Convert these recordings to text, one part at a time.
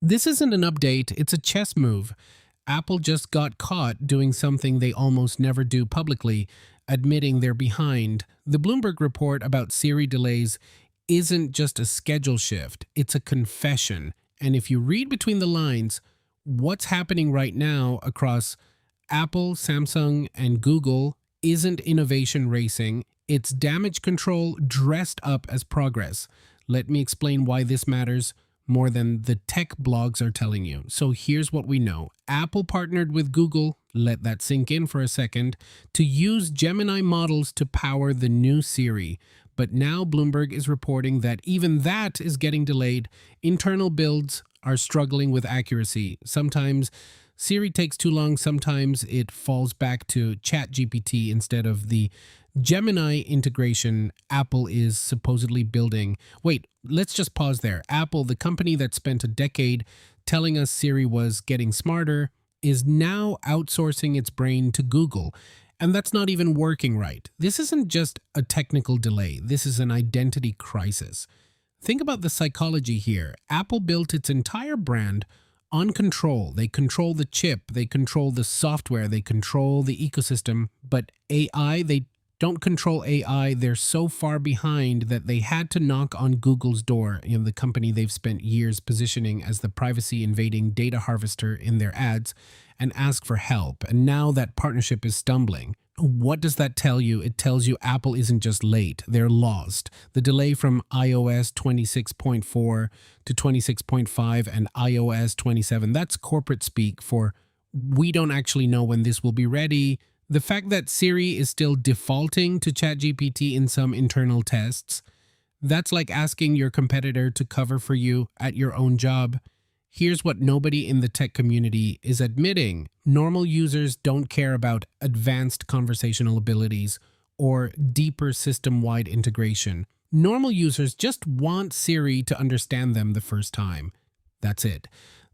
This isn't an update, it's a chess move. Apple just got caught doing something they almost never do publicly, admitting they're behind. The Bloomberg report about Siri delays isn't just a schedule shift, it's a confession. And if you read between the lines, what's happening right now across Apple, Samsung, and Google isn't innovation racing, it's damage control dressed up as progress. Let me explain why this matters more than the tech blogs are telling you. So here's what we know. Apple partnered with Google, let that sink in for a second, to use Gemini models to power the new Siri. But now Bloomberg is reporting that even that is getting delayed. Internal builds are struggling with accuracy. Sometimes Siri takes too long, sometimes it falls back to ChatGPT instead of the Gemini integration Apple is supposedly building. Wait, let's just pause there. Apple, the company that spent a decade telling us Siri was getting smarter, is now outsourcing its brain to Google. And that's not even working right. This isn't just a technical delay, this is an identity crisis. Think about the psychology here. Apple built its entire brand on control. They control the chip, they control the software, they control the ecosystem, but AI, they don't control AI. They're so far behind that they had to knock on Google's door, the company they've spent years positioning as the privacy invading data harvester in their ads, and ask for help. And now that partnership is stumbling. What does that tell you? It tells you Apple isn't just late, they're lost. The delay from iOS 26.4 to 26.5 and iOS 27, that's corporate speak for we don't actually know when this will be ready. The fact that Siri is still defaulting to ChatGPT in some internal tests, that's like asking your competitor to cover for you at your own job. Here's what nobody in the tech community is admitting. Normal users don't care about advanced conversational abilities or deeper system-wide integration. Normal users just want Siri to understand them the first time. That's it.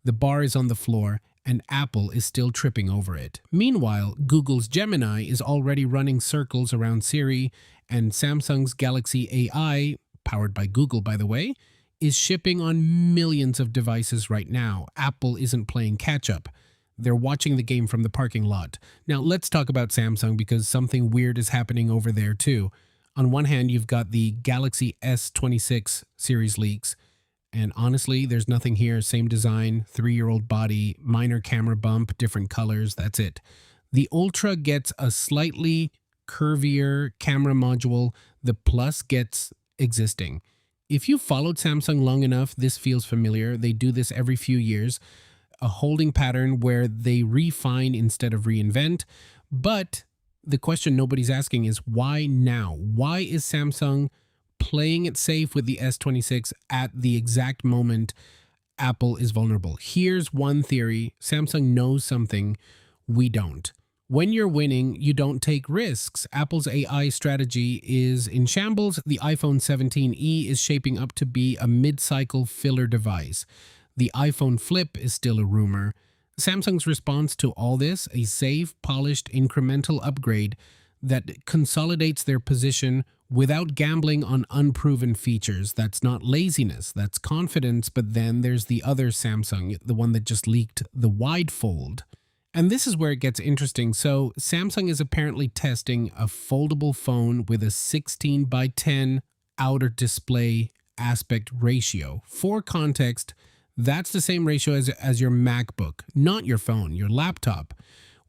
The bar is on the floor, and Apple is still tripping over it. Meanwhile, Google's Gemini is already running circles around Siri, and Samsung's Galaxy AI, powered by Google by the way, is shipping on millions of devices right now. Apple isn't playing catch-up. They're watching the game from the parking lot. Now let's talk about Samsung because something weird is happening over there too. On one hand, you've got the Galaxy S26 series leaks, and honestly, there's nothing here. Same design, 3-year-old body, minor camera bump, different colors, that's it. The Ultra gets a slightly curvier camera module. The Plus gets existing. If you followed Samsung long enough, this feels familiar. They do this every few years, a holding pattern where they refine instead of reinvent. But the question nobody's asking is why now? Why is Samsung playing it safe with the S26 at the exact moment Apple is vulnerable? Here's one theory. Samsung knows something we don't. When you're winning, you don't take risks. Apple's AI strategy is in shambles. The iPhone 17e is shaping up to be a mid-cycle filler device. The iPhone Flip is still a rumor. Samsung's response to all this, a safe, polished, incremental upgrade that consolidates their position without gambling on unproven features. That's not laziness, that's confidence. But then there's the other Samsung, the one that just leaked, the Widefold. And this is where it gets interesting. So Samsung is apparently testing a foldable phone with a 16 by 10 outer display aspect ratio. For context, that's the same ratio as your MacBook, not your phone, your laptop.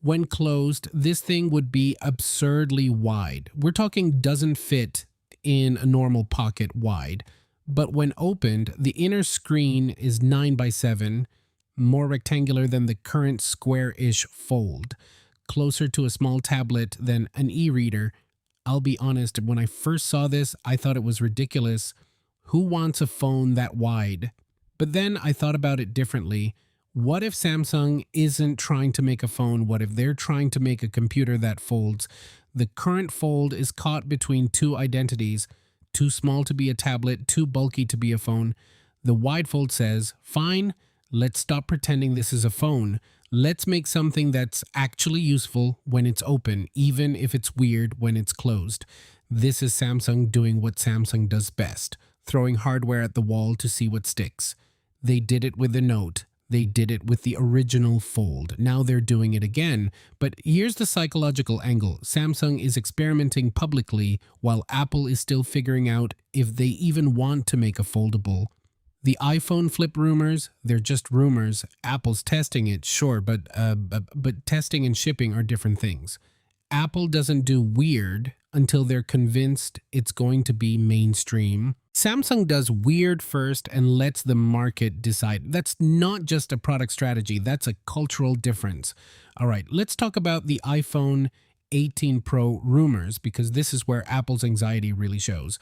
When closed, this thing would be absurdly wide. We're talking doesn't fit in a normal pocket wide. But when opened, the inner screen is 9 by 7, more rectangular than the current square-ish Fold, closer to a small tablet than an e-reader. I'll be honest, when I first saw this, I thought it was ridiculous. Who wants a phone that wide? But then I thought about it differently. What if Samsung isn't trying to make a phone? What if they're trying to make a computer that folds? The current Fold is caught between two identities, too small to be a tablet, too bulky to be a phone. The Widefold says, fine, let's stop pretending this is a phone. Let's make something that's actually useful when it's open, even if it's weird when it's closed. This is Samsung doing what Samsung does best, throwing hardware at the wall to see what sticks. They did it with the Note. They did it with the original Fold. Now they're doing it again. But here's the psychological angle. Samsung is experimenting publicly while Apple is still figuring out if they even want to make a foldable. The iPhone flip rumors, they're just rumors. Apple's testing it, sure, but testing and shipping are different things. Apple doesn't do weird until they're convinced it's going to be mainstream. Samsung does weird first and lets the market decide. That's not just a product strategy, that's a cultural difference. All right, let's talk about the iPhone 18 Pro rumors, because this is where Apple's anxiety really shows.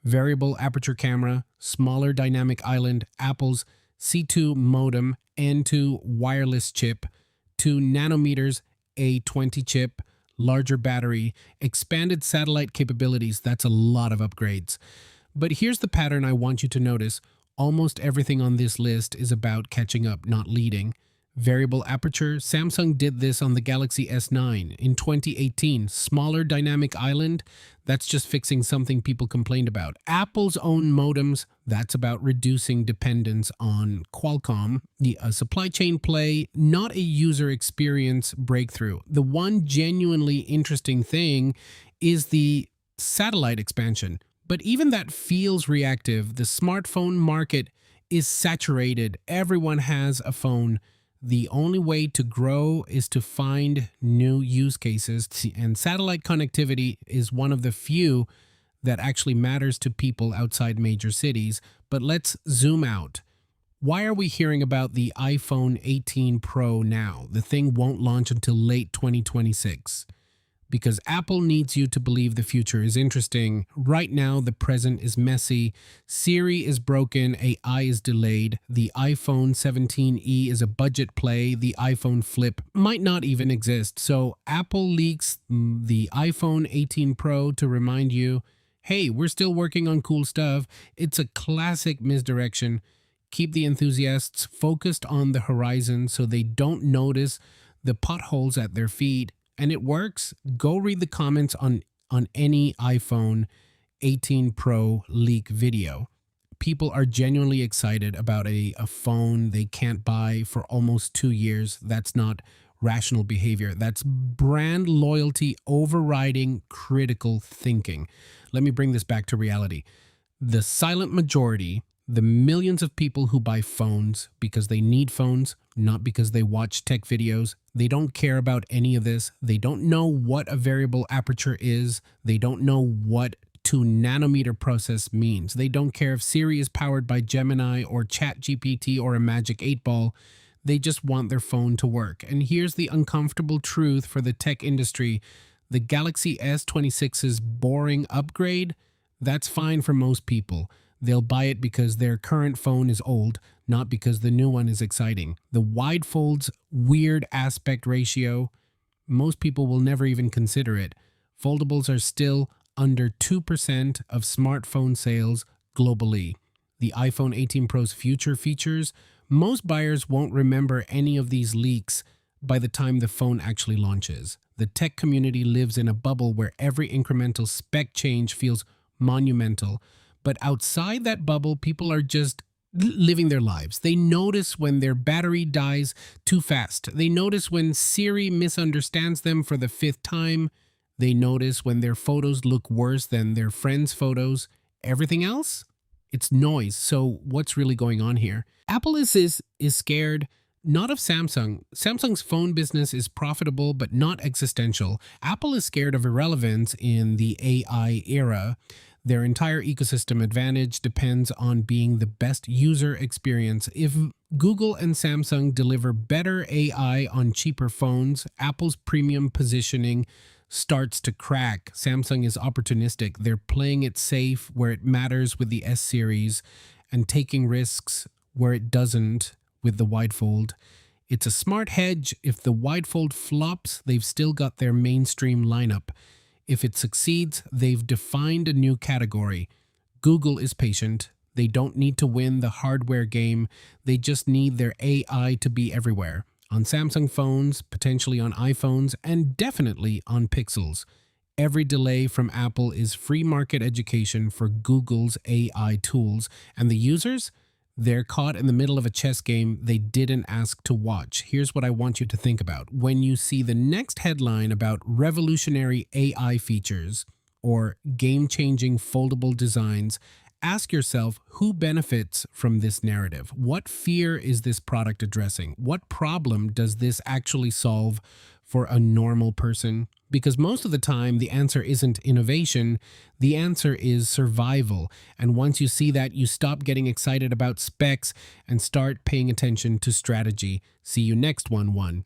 Variable aperture camera, smaller dynamic island, Apple's C2 modem, N2 wireless chip, 2 nanometers A20 chip, larger battery, expanded satellite capabilities. That's a lot of upgrades. But here's the pattern I want you to notice. Almost everything on this list is about catching up, not leading. Variable aperture, Samsung did this on the Galaxy S9 in 2018. Smaller dynamic island, that's just fixing something people complained about. Apple's own modems, that's about reducing dependence on Qualcomm. The supply chain play, not a user experience breakthrough. The one genuinely interesting thing is the satellite expansion. But even that feels reactive. The smartphone market is saturated. Everyone has a phone. The only way to grow is to find new use cases, and satellite connectivity is one of the few that actually matters to people outside major cities. But let's zoom out. Why are we hearing about the iPhone 18 Pro now? The thing won't launch until late 2026. Because Apple needs you to believe the future is interesting. Right now, the present is messy. Siri is broken. AI is delayed. The iPhone 17e is a budget play. The iPhone Flip might not even exist. So Apple leaks the iPhone 18 Pro to remind you, hey, we're still working on cool stuff. It's a classic misdirection. Keep the enthusiasts focused on the horizon so they don't notice the potholes at their feet. And it works. Go read the comments on any iPhone 18 Pro leak video. People are genuinely excited about a phone they can't buy for almost 2 years. That's not rational behavior. That's brand loyalty overriding critical thinking. Let me bring this back to reality. The silent majority, the millions of people who buy phones because they need phones, not because they watch tech videos, they don't care about any of this. They don't know what a variable aperture is. They don't know what 2 nanometer process means. They don't care if Siri is powered by Gemini or ChatGPT or a magic 8-ball. They just want their phone to work. And here's the uncomfortable truth for the tech industry. The Galaxy S26's boring upgrade, that's fine for most people. They'll buy it because their current phone is old, not because the new one is exciting. The Widefold's weird aspect ratio, most people will never even consider it. Foldables are still under 2% of smartphone sales globally. The iPhone 18 Pro's future features, most buyers won't remember any of these leaks by the time the phone actually launches. The tech community lives in a bubble where every incremental spec change feels monumental. But outside that bubble, people are just living their lives. They notice when their battery dies too fast. They notice when Siri misunderstands them for the 5th time. They notice when their photos look worse than their friends' photos. Everything else? It's noise. So what's really going on here? Apple is scared, not of Samsung. Samsung's phone business is profitable but not existential. Apple is scared of irrelevance in the AI era. Their entire ecosystem advantage depends on being the best user experience. If Google and Samsung deliver better AI on cheaper phones, Apple's premium positioning starts to crack. Samsung is opportunistic. They're playing it safe where it matters with the S series and taking risks where it doesn't with the Widefold. It's a smart hedge. If the Widefold flops, they've still got their mainstream lineup. If it succeeds, they've defined a new category. Google is patient. They don't need to win the hardware game. They just need their AI to be everywhere. On Samsung phones, potentially on iPhones, and definitely on Pixels. Every delay from Apple is free market education for Google's AI tools. And the users? They're caught in the middle of a chess game they didn't ask to watch. Here's what I want you to think about. When you see the next headline about revolutionary AI features or game-changing foldable designs, ask yourself who benefits from this narrative? What fear is this product addressing? What problem does this actually solve for a normal person? Because most of the time, the answer isn't innovation, the answer is survival. And once you see that, you stop getting excited about specs and start paying attention to strategy. See you next one.